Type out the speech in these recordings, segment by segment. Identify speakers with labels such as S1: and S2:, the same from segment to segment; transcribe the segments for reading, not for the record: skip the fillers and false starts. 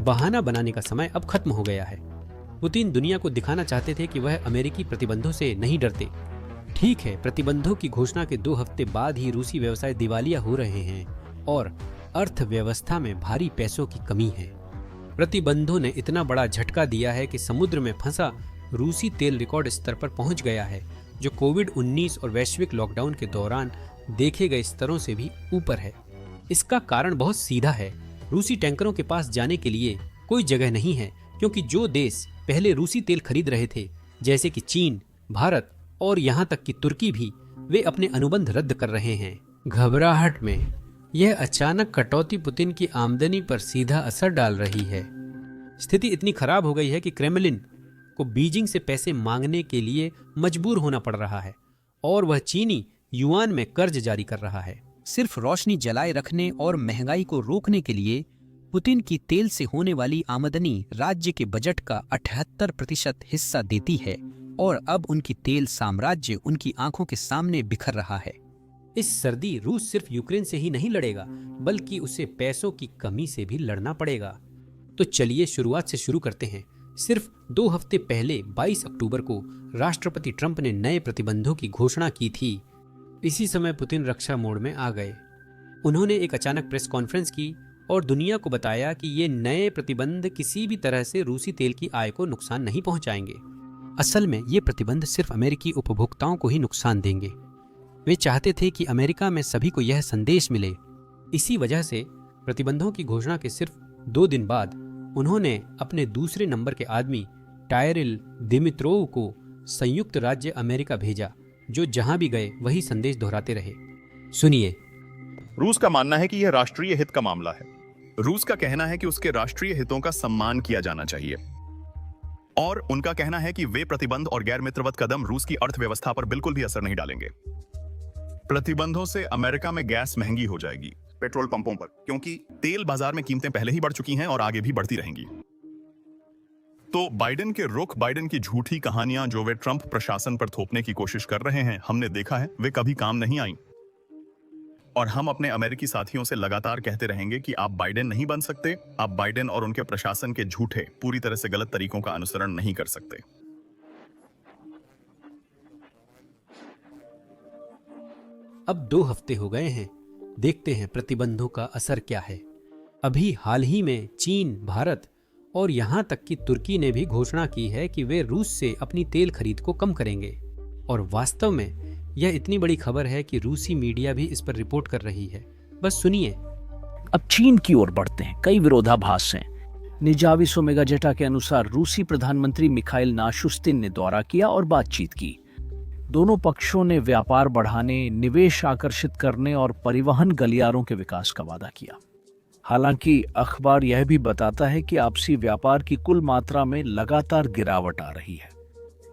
S1: बहाना बनाने का समय अब खत्म हो गया है। पुतिन दुनिया को दिखाना चाहते थे कि वह अमेरिकी प्रतिबंधों से नहीं डरते। ठीक है, प्रतिबंधों की घोषणा के 2 हफ्ते बाद ही रूसी व्यवसाय दिवालिया हो रहे हैं और अर्थव्यवस्था में भारी पैसों की कमी है। प्रतिबंधों ने इतना बड़ा झटका दिया है कि समुद्र में फंसा रूसी तेल रिकॉर्ड स्तर पर पहुंच गया है, जो कोविड-19 और वैश्विक लॉकडाउन के दौरान देखे गए स्तरों से भी ऊपर है। इसका कारण बहुत सीधा है। रूसी टैंकरों के पास जाने के लिए कोई जगह नहीं है, क्योंकि जो देश पहले रूसी तेल खरीद रहे थे, जैसे कि चीन, भारत और यहाँ तक कि तुर्की भी, वे अपने अनुबंध रद्द कर रहे हैं। घबराहट में यह अचानक कटौती पुतिन की आमदनी पर सीधा असर डाल रही है। स्थिति इतनी खराब हो गई है कि क्रेमलिन को बीजिंग से पैसे मांगने के लिए मजबूर होना पड़ रहा है और वह चीनी युआन में कर्ज जारी कर रहा है।
S2: सिर्फ रोशनी जलाए रखने और महंगाई को रोकने के लिए पुतिन की तेल से होने वाली आमदनी राज्य के बजट का 78% हिस्सा देती है और अब उनकी तेल साम्राज्य उनकी आंखों के सामने बिखर रहा है।
S1: इस सर्दी रूस सिर्फ यूक्रेन से ही नहीं लड़ेगा, बल्कि उसे पैसों की कमी से भी लड़ना पड़ेगा। तो चलिए शुरुआत से शुरू करते हैं। सिर्फ 2 हफ्ते पहले 22 अक्टूबर को राष्ट्रपति ट्रंप ने नए प्रतिबंधों की घोषणा की थी। इसी समय पुतिन रक्षा मोड में आ गए। उन्होंने एक अचानक प्रेस कॉन्फ्रेंस की और दुनिया को बताया कि ये नए प्रतिबंध किसी भी तरह से रूसी तेल की आय को नुकसान नहीं पहुंचाएंगे। असल में ये प्रतिबंध सिर्फ अमेरिकी उपभोक्ताओं को ही नुकसान देंगे। वे चाहते थे कि अमेरिका में सभी को यह संदेश मिले। इसी वजह से प्रतिबंधों की घोषणा के सिर्फ 2 दिन बाद उन्होंने अपने दूसरे नंबर के आदमी टायरिल दिमित्रोव को संयुक्त राज्य अमेरिका भेजा, जो जहां भी गए वही संदेश दोहराते रहे। सुनिए।
S3: रूस का मानना है कि यह राष्ट्रीय हित का मामला है। रूस का कहना है कि उसके राष्ट्रीय हितों का सम्मान किया जाना चाहिए और उनका कहना है कि वे प्रतिबंध और गैर मित्रवत कदम रूस की अर्थव्यवस्था पर बिल्कुल भी असर नहीं डालेंगे। प्रतिबंधों से अमेरिका में गैस महंगी हो जाएगी पेट्रोल पंपों पर, क्योंकि तेल बाजार में कीमतें पहले ही बढ़ चुकी हैं और आगे भी बढ़ती रहेंगी। तो बाइडेन के रुख, बाइडेन की झूठी कहानियां जो वे ट्रंप प्रशासन पर थोपने की कोशिश कर रहे हैं, हमने देखा है वे कभी काम नहीं आई। और हम अपने अमेरिकी साथियों से लगातार कहते रहेंगे कि आप बाइडेन नहीं बन सकते, आप बाइडेन और उनके प्रशासन के झूठे, पूरी तरह से गलत तरीकों का अनुसरण नहीं कर सकते।
S1: अब 2 हफ्ते हो गए हैं। देखते हैं प्रतिबंधों का असर क्या है। अभी हाल ही में चीन, भारत और यहां तक कि तुर्की ने भी घोषणा की है कि वे रूस से अपनी तेल खरीद को कम करेंगे। और वास्तव में यह इतनी बड़ी खबर है कि रूसी मीडिया भी इस पर रिपोर्ट कर रही है। बस सुनिए।
S4: अब चीन की ओर बढ़ते हैं। कई विरोधाभास हैं। निजाविसो मेगाजेटा के अनुसार रूसी प्रधानमंत्री मिखाइल नाशुस्तिन ने दौरा किया और बातचीत की। दोनों पक्षों ने व्यापार बढ़ाने, निवेश आकर्षित करने और परिवहन गलियारों के विकास का वादा किया। हालांकि अखबार यह भी बताता है कि आपसी व्यापार की कुल मात्रा में लगातार गिरावट आ रही है।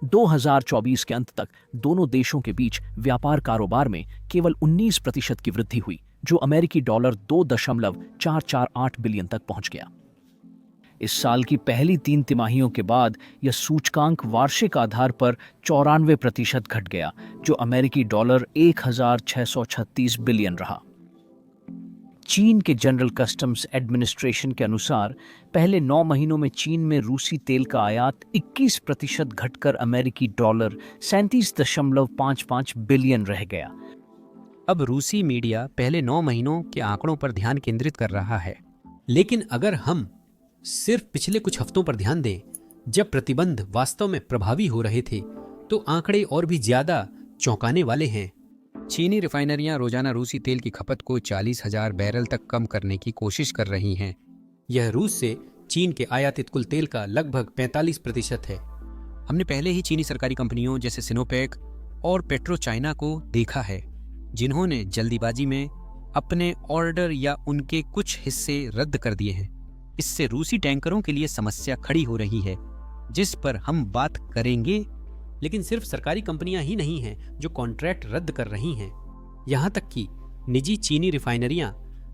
S4: 2024 के अंत तक दोनों देशों के बीच व्यापार कारोबार में केवल 19% की वृद्धि हुई, जो अमेरिकी डॉलर 2.448 बिलियन तक पहुंच गया। इस साल की पहली 3 तिमाहियों के बाद यह सूचकांक वार्षिक आधार पर 94% घट गया, जो अमेरिकी डॉलर 1636 बिलियन रहा। चीन के जनरल कस्टम्स एडमिनिस्ट्रेशन के अनुसार पहले 9 महीनों में चीन में रूसी तेल का आयात 21% घटकर अमेरिकी डॉलर 37.55 बिलियन रह गया।
S1: अब रूसी मीडिया पहले 9 महीनों के आंकड़ों पर ध्यान केंद्रित कर रहा है, लेकिन अगर हम सिर्फ पिछले कुछ हफ्तों पर ध्यान दें, जब प्रतिबंध वास्तव में प्रभावी हो रहे थे, तो आंकड़े और भी ज्यादा चौंकाने वाले हैं।
S2: चीनी रिफाइनरियां रोजाना रूसी तेल की खपत को 40,000 बैरल तक कम करने की कोशिश कर रही हैं।
S1: यह रूस से चीन के आयातित कुल तेल का लगभग 45% है।
S2: हमने पहले ही चीनी सरकारी कंपनियों जैसे सिनोपेक और पेट्रो चाइना को देखा है, जिन्होंने जल्दीबाजी में अपने ऑर्डर या उनके कुछ हिस्से रद्द कर दिए हैं। इससे रूसी टैंकरों के लिए समस्या खड़ी हो रही है, जिस पर हम बात करेंगे।
S1: लेकिन सिर्फ सरकारी कंपनियां ही नहीं हैं जो कॉन्ट्रैक्ट रद्द कर रही हैं। यहां तक कि निजी चीनी रिफाइनरियां,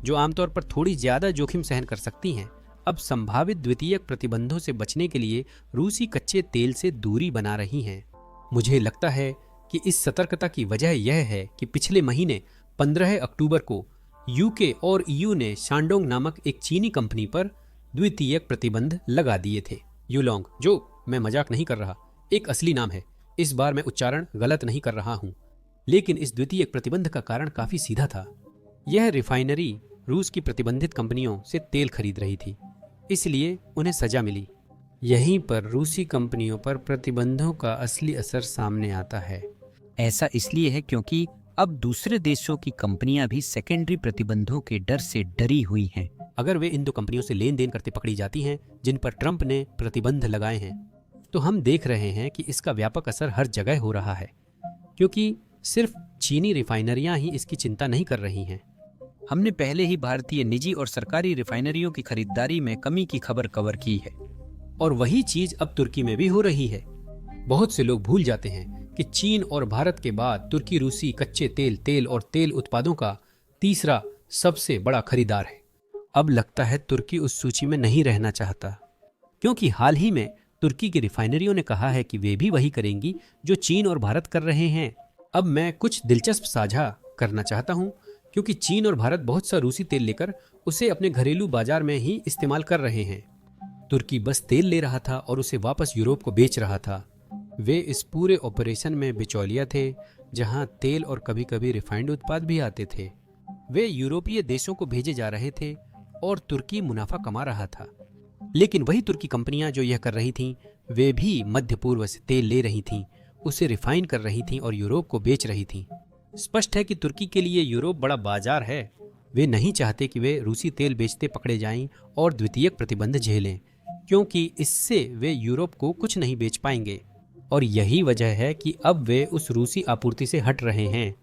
S1: जो आमतौर पर थोड़ी ज्यादा जोखिम सहन कर सकती हैं, अब संभावित द्वितीयक प्रतिबंधों से बचने के लिए रूसी कच्चे तेल से दूरी बना रही हैं। मुझे लगता है कि इस सतर्कता की वजह यह है कि पिछले महीने 15 अक्टूबर को यूके और ईयू ने शांडोंग नामक एक चीनी कंपनी पर द्वितीयक प्रतिबंध लगा दिए थे। युलोंग, जो मैं मजाक नहीं कर रहा, एक असली नाम है। इस बार मैं उच्चारण गलत नहीं कर रहा हूं। लेकिन इस द्वितीयक प्रतिबंध का कारण काफी सीधा था। यह रिफाइनरी रूस की प्रतिबंधित कंपनियों से तेल खरीद रही थी, इसलिए उन्हें सजा मिली। यहीं पर रूसी कंपनियों पर प्रतिबंधों का असली असर सामने आता है।
S2: ऐसा इसलिए है क्योंकि अब दूसरे देशों की कंपनियां भी सेकेंडरी प्रतिबंधों के डर से डरी हुई हैं।
S1: अगर वे इन दो कंपनियों से लेन देन करते पकड़ी जाती हैं जिन पर ट्रंप ने प्रतिबंध लगाए हैं, तो हम देख रहे हैं कि इसका व्यापक असर हर जगह हो रहा है, क्योंकि सिर्फ चीनी रिफाइनरियां ही इसकी चिंता नहीं कर रही हैं।
S2: हमने पहले ही भारतीय निजी और सरकारी रिफाइनरियों की खरीदारी में कमी की खबर कवर की है,
S1: और वही चीज अब तुर्की में भी हो रही है। बहुत से लोग भूल जाते हैं कि चीन और भारत के बाद तुर्की रूसी कच्चे तेल और तेल उत्पादों का तीसरा सबसे बड़ा खरीदार है। अब लगता है तुर्की उस सूची में नहीं रहना चाहता, क्योंकि हाल ही में तुर्की की रिफाइनरियों ने कहा है कि वे भी वही करेंगी जो चीन और भारत कर रहे हैं। अब मैं कुछ दिलचस्प साझा करना चाहता हूं, क्योंकि चीन और भारत बहुत सा रूसी तेल लेकर उसे अपने घरेलू बाजार में ही इस्तेमाल कर रहे हैं। तुर्की बस तेल ले रहा था और उसे वापस यूरोप को बेच रहा था। वे इस पूरे ऑपरेशन में बिचौलिया थे, जहां तेल और कभी कभी रिफाइंड उत्पाद भी आते थे। वे यूरोपीय देशों को भेजे जा रहे थे और तुर्की मुनाफा कमा रहा था। लेकिन वही तुर्की कंपनियां जो यह कर रही थीं, वे भी मध्य पूर्व से तेल ले रही थीं, उसे रिफाइन कर रही थीं और यूरोप को बेच रही थीं। स्पष्ट है कि तुर्की के लिए यूरोप बड़ा बाजार है। वे नहीं चाहते कि वे रूसी तेल बेचते पकड़े जाएं और द्वितीयक प्रतिबंध झेलें, क्योंकि इससे वे यूरोप को कुछ नहीं बेच पाएंगे। और यही वजह है कि अब वे उस रूसी आपूर्ति से हट रहे हैं।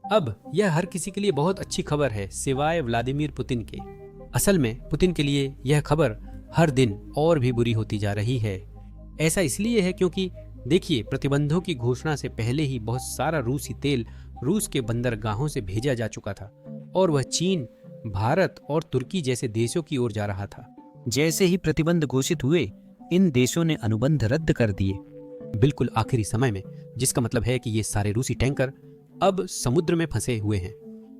S1: अब यह हर किसी के लिए बहुत अच्छी खबर है, सिवाय व्लादिमीर पुतिन के। असल में पुतिन के लिए यह खबर हर दिन और भी बुरी होती जा रही है। ऐसा इसलिए है क्योंकि देखिए, प्रतिबंधों की घोषणा से पहले ही बहुत सारा रूसी तेल रूस के बंदरगाहों से भेजा जा चुका था और वह चीन, भारत और तुर्की जैसे देशों की ओर जा रहा था।
S2: जैसे ही प्रतिबंध घोषित हुए, इन देशों ने अनुबंध रद्द कर दिए,
S1: बिल्कुल आखिरी समय में, जिसका मतलब है कि ये सारे रूसी टैंकर अब समुद्र में फंसे हुए हैं।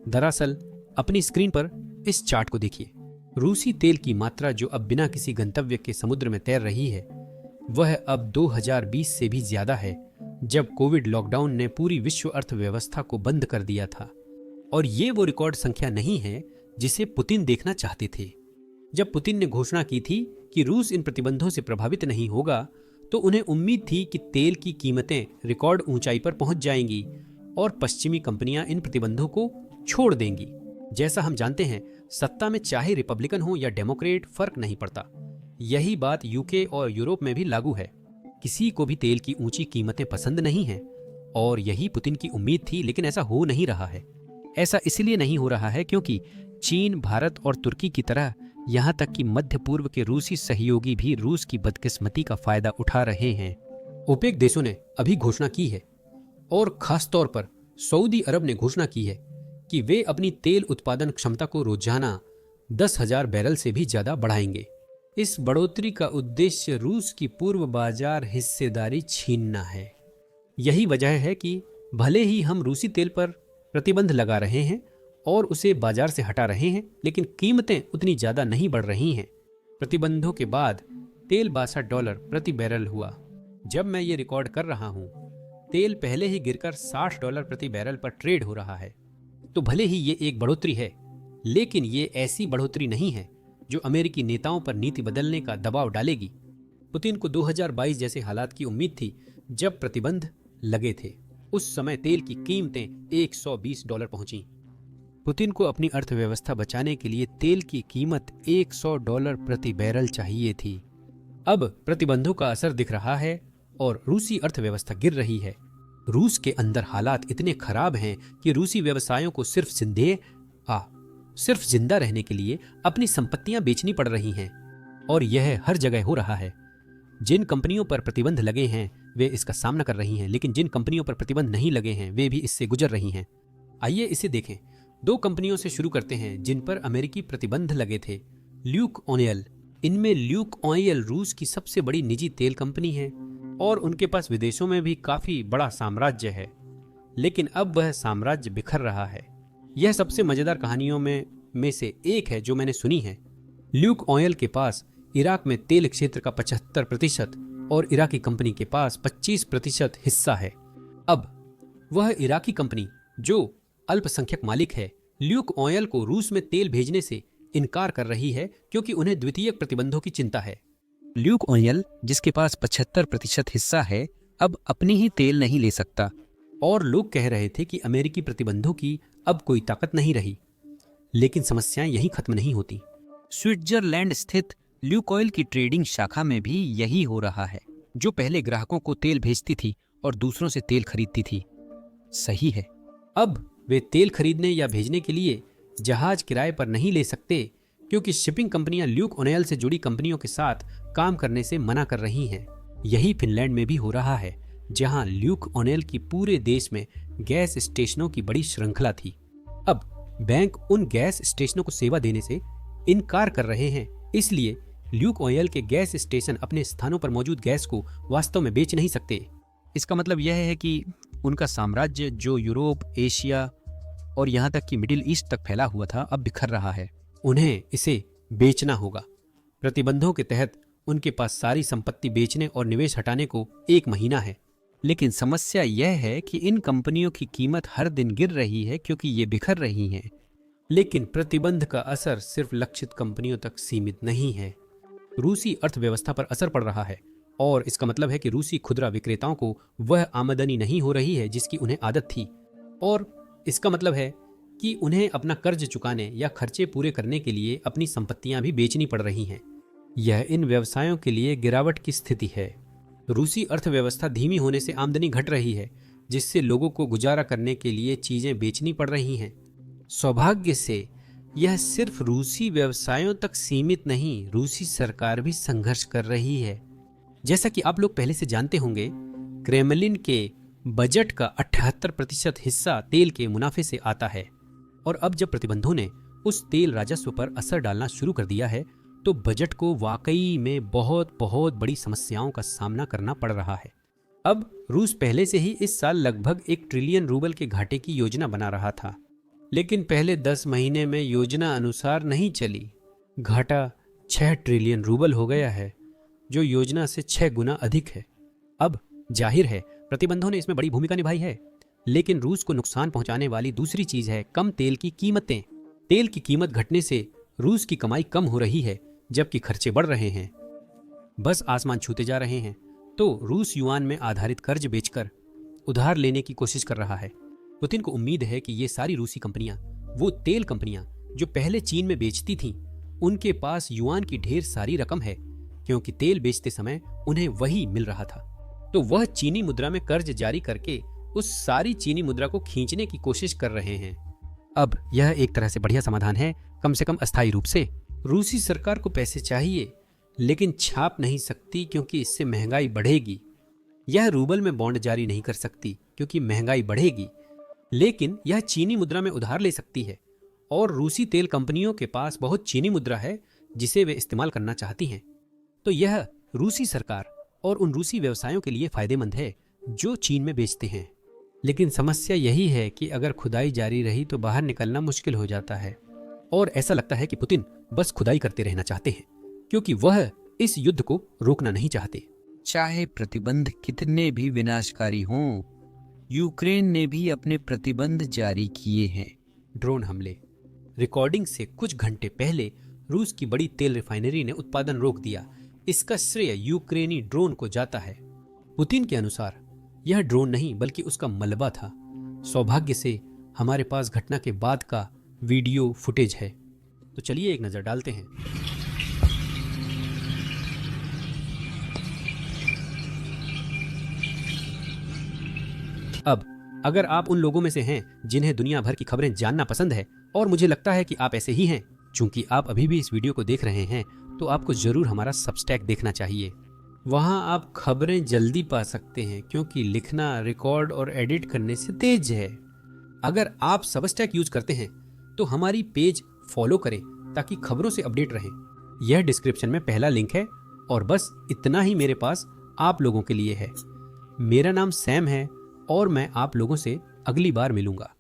S1: दरअसल अपनी स्क्रीन पर इस चार्ट को देखिए। रूसी तेल की मात्रा जो अब बिना किसी गंतव्य के समुद्र में तैर रही है, वह अब 2020 से भी ज्यादा है, जब कोविड लॉकडाउन ने पूरी विश्व अर्थव्यवस्था को बंद कर दिया था। और ये वो रिकॉर्ड संख्या नहीं है जिसे पुतिन देखना चाहते थे। जब पुतिन ने घोषणा की थी कि रूस इन प्रतिबंधों से प्रभावित नहीं होगा, तो उन्हें उम्मीद थी कि तेल की कीमतें रिकॉर्ड ऊंचाई पर पहुंच जाएंगी और पश्चिमी कंपनियां इन प्रतिबंधों को छोड़ देंगी। जैसा हम जानते हैं, सत्ता में चाहे रिपब्लिकन हो या डेमोक्रेट, फर्क नहीं पड़ता। यही बात यूके और यूरोप में भी लागू है। किसी को भी तेल की ऊंची कीमतें पसंद नहीं हैं, और यही पुतिन की उम्मीद थी, लेकिन ऐसा हो नहीं रहा है। ऐसा इसलिए नहीं हो रहा है क्योंकि चीन, भारत और तुर्की की तरह यहाँ तक कि मध्य पूर्व के रूसी सहयोगी भी रूस की बदकिस्मती का फायदा उठा रहे हैं। ओपेक देशों ने अभी घोषणा की है, और खास तौर पर सऊदी अरब ने घोषणा की है कि वे अपनी तेल उत्पादन क्षमता को रोजाना 10,000 बैरल से भी ज्यादा बढ़ाएंगे। इस बढ़ोतरी का उद्देश्य रूस की पूर्व बाजार हिस्सेदारी छीनना है। यही वजह है कि भले ही हम रूसी तेल पर प्रतिबंध लगा रहे हैं और उसे बाजार से हटा रहे हैं, लेकिन कीमतें उतनी ज्यादा नहीं बढ़ रही हैं। प्रतिबंधों के बाद तेल $62 प्रति बैरल हुआ। जब मैं ये रिकॉर्ड कर रहा हूं, तेल पहले ही गिरकर $60 प्रति बैरल पर ट्रेड हो रहा है। तो भले ही ये एक बढ़ोतरी है, लेकिन ये ऐसी बढ़ोतरी नहीं है जो अमेरिकी नेताओं पर नीति बदलने का दबाव डालेगी। पुतिन को 2022 जैसे हालात की उम्मीद थी, जब प्रतिबंध लगे थे। उस समय तेल की कीमतें $120 पहुंची। पुतिन को अपनी अर्थव्यवस्था बचाने के लिए तेल की कीमत $100 प्रति बैरल चाहिए थी। अब प्रतिबंधों का असर दिख रहा है और रूसी अर्थव्यवस्था गिर रही है। रूस के अंदर हालात इतने खराब हैं कि रूसी व्यवसायों को सिर्फ जिंदा रहने के लिए अपनी संपत्तियां बेचनी पड़ रही हैं, और यह हर जगह हो रहा है। जिन कंपनियों पर प्रतिबंध लगे हैं वे इसका सामना कर रही हैं, लेकिन जिन कंपनियों पर प्रतिबंध नहीं लगे हैं वे भी इससे गुजर रही हैं। आइए इसे देखें। 2 कंपनियों से शुरू करते हैं जिन पर अमेरिकी प्रतिबंध लगे थे। Luke oil. इनमें ल्यूक ऑयल रूस की सबसे बड़ी निजी तेल कंपनी है और उनके पास विदेशों में भी काफी बड़ा साम्राज्य है। लेकिन अब वह साम्राज्य बिखर रहा है। यह सबसे मजेदार कहानियों में से एक है जो मैंने सुनी है। ल्यूक ऑयल के पास इराक में तेल क्षेत्र का 75% और इराकी कंपनी के पास 25% हिस्सा है। अब वह इराकी कंपनी जो अल्पसंख्यक मालिक है, ल्यूक ऑयल को रूस में तेल भेजने से इनकार कर रही है क्योंकि उन्हें द्वितीयक प्रतिबंधों की चिंता है।
S2: ल्यूक ऑयल, जिसके पास 75% हिस्सा है, अब अपनी ही तेल नहीं ले सकता।
S1: और लोग कह रहे थे कि अमेरिकी प्रतिबंधों की अब कोई ताकत नहीं रही। लेकिन समस्याएं यहीं खत्म नहीं होती।
S2: स्विट्जरलैंड स्थित ल्यूक ऑयल की ट्रेडिंग शाखा में भी यही हो रहा है, जो पहले ग्राहकों को तेल भेजती थी और दूसरों से तेल खरीदती थी। सही है।
S1: अब वे तेल खरीदने या भेजने के लिए जहाज किराए पर नहीं ले सकते क्योंकि शिपिंग कंपनियां ल्यूक ऑयल से जुड़ी कंपनियों के साथ काम करने से मना कर रही हैं। यही फिनलैंड में भी हो रहा है, जहां ल्यूक ऑयल की पूरे देश में गैस स्टेशनों की बड़ी श्रृंखला थी। अब बैंक उन गैस स्टेशनों को सेवा देने से इनकार कर रहे हैं, इसलिए ल्यूक ऑयल के गैस स्टेशन अपने स्थानों पर मौजूद गैस को वास्तव में बेच नहीं सकते।
S2: इसका मतलब यह है कि उनका साम्राज्य, जो यूरोप, एशिया और यहाँ तक कि मिडिल ईस्ट तक फैला हुआ था, अब बिखर रहा है।
S1: उन्हें इसे बेचना होगा। प्रतिबंधों के तहत उनके पास सारी संपत्ति बेचने और निवेश हटाने को 1 महीना है।
S2: लेकिन समस्या यह है कि इन कंपनियों की कीमत हर दिन गिर रही है क्योंकि ये बिखर रही हैं।
S1: लेकिन प्रतिबंध का असर सिर्फ लक्षित कंपनियों तक सीमित नहीं है। रूसी अर्थव्यवस्था पर असर पड़ रहा है और इसका मतलब है कि रूसी खुदरा विक्रेताओं को वह आमदनी नहीं हो रही है जिसकी उन्हें आदत थी, और इसका मतलब है कि उन्हें अपना कर्ज चुकाने या खर्चे पूरे करने के लिए अपनी संपत्तियां भी बेचनी पड़ रही हैं। यह इन व्यवसायों के लिए गिरावट की स्थिति है। रूसी अर्थव्यवस्था धीमी होने से आमदनी घट रही है, जिससे लोगों को गुजारा करने के लिए चीजें बेचनी पड़ रही हैं। सौभाग्य से यह सिर्फ रूसी व्यवसायों तक सीमित नहीं, रूसी सरकार भी संघर्ष कर रही है। जैसा कि आप लोग पहले से जानते होंगे, क्रेमलिन के बजट का 78% हिस्सा तेल के मुनाफे से आता है, और अब जब प्रतिबंधों ने उस तेल राजस्व पर असर डालना शुरू कर दिया है, तो बजट को वाकई में बहुत बड़ी समस्याओं का सामना करना पड़ रहा है। अब रूस पहले से ही इस साल लगभग 1 ट्रिलियन रूबल के घाटे की योजना बना रहा था, लेकिन पहले 10 महीने में योजना अनुसार नहीं चली। घाटा 6 ट्रिलियन रूबल हो गया है, जो योजना से 6 गुना अधिक है। अब जाहिर है प्रतिबंधों ने इसमें बड़ी भूमिका निभाई है, लेकिन रूस को नुकसान पहुंचाने वाली दूसरी चीज है कम तेल की कीमतें। तेल की कीमत घटने से रूस की कमाई कम हो रही है, जबकि खर्चे बढ़ रहे हैं, बस आसमान छूते जा रहे हैं। तो रूस युआन में आधारित कर्ज बेचकर उधार लेने की कोशिश कर रहा है। पुतिन को उम्मीद है कि ये सारी रूसी कंपनियां, वो तेल कंपनियां जो पहले चीन में बेचती थीं, उनके पास युआन की ढेर सारी रकम है, क्योंकि तेल बेचते समय उन्हें वही मिल रहा था। तो वह चीनी मुद्रा में कर्ज जारी करके उस सारी चीनी मुद्रा को खींचने की कोशिश कर रहे हैं।
S2: अब यह एक तरह से बढ़िया समाधान है, कम से कम अस्थायी रूप से।
S1: रूसी सरकार को पैसे चाहिए, लेकिन छाप नहीं सकती क्योंकि इससे महंगाई बढ़ेगी। यह रूबल में बॉन्ड जारी नहीं कर सकती क्योंकि महंगाई बढ़ेगी, लेकिन यह चीनी मुद्रा में उधार ले सकती है, और रूसी तेल कंपनियों के पास बहुत चीनी मुद्रा है जिसे वे इस्तेमाल करना चाहती हैं। तो यह रूसी सरकार और उन रूसी व्यवसायों के लिए फायदेमंद है जो चीन में बेचते हैं। लेकिन समस्या यही है कि अगर खुदाई जारी रही तो बाहर निकलना मुश्किल हो जाता है, और ऐसा लगता है कि पुतिन बस खुदाई करते रहना चाहते हैं क्योंकि वह इस युद्ध को रोकना नहीं चाहते।
S2: चाहे प्रतिबंध कितने भी विनाशकारी हों, यूक्रेन ने भी अपने प्रतिबंध जारी किए हैं।
S1: ड्रोन हमले। रिकॉर्डिंग से कुछ घंटे पहले रूस की बड़ी तेल रिफाइनरी ने उत्पादन रोक दिया। इसका श्रेय यूक्रेनी ड्रोन को जाता है। पुतिन के अनुसार यह ड्रोन नहीं बल्कि उसका मलबा था। सौभाग्य से हमारे पास घटना के बाद का वीडियो फुटेज है, तो चलिए एक नजर डालते हैं। अब अगर आप उन लोगों में से हैं जिन्हें दुनिया भर की खबरें जानना पसंद है, और मुझे लगता है कि आप ऐसे ही हैं, चूंकि आप अभी भी इस वीडियो को देख रहे हैं, तो आपको जरूर हमारा सबस्टैक देखना चाहिए। वहां आप खबरें जल्दी पा सकते हैं क्योंकि लिखना, रिकॉर्ड और एडिट करने से तेज है। अगर आप सबस्टैक यूज करते हैं तो हमारी पेज फॉलो करें ताकि खबरों से अपडेट रहें। यह डिस्क्रिप्शन में पहला लिंक है, और बस इतना ही मेरे पास आप लोगों के लिए है। मेरा नाम सैम है और मैं आप लोगों से अगली बार मिलूंगा।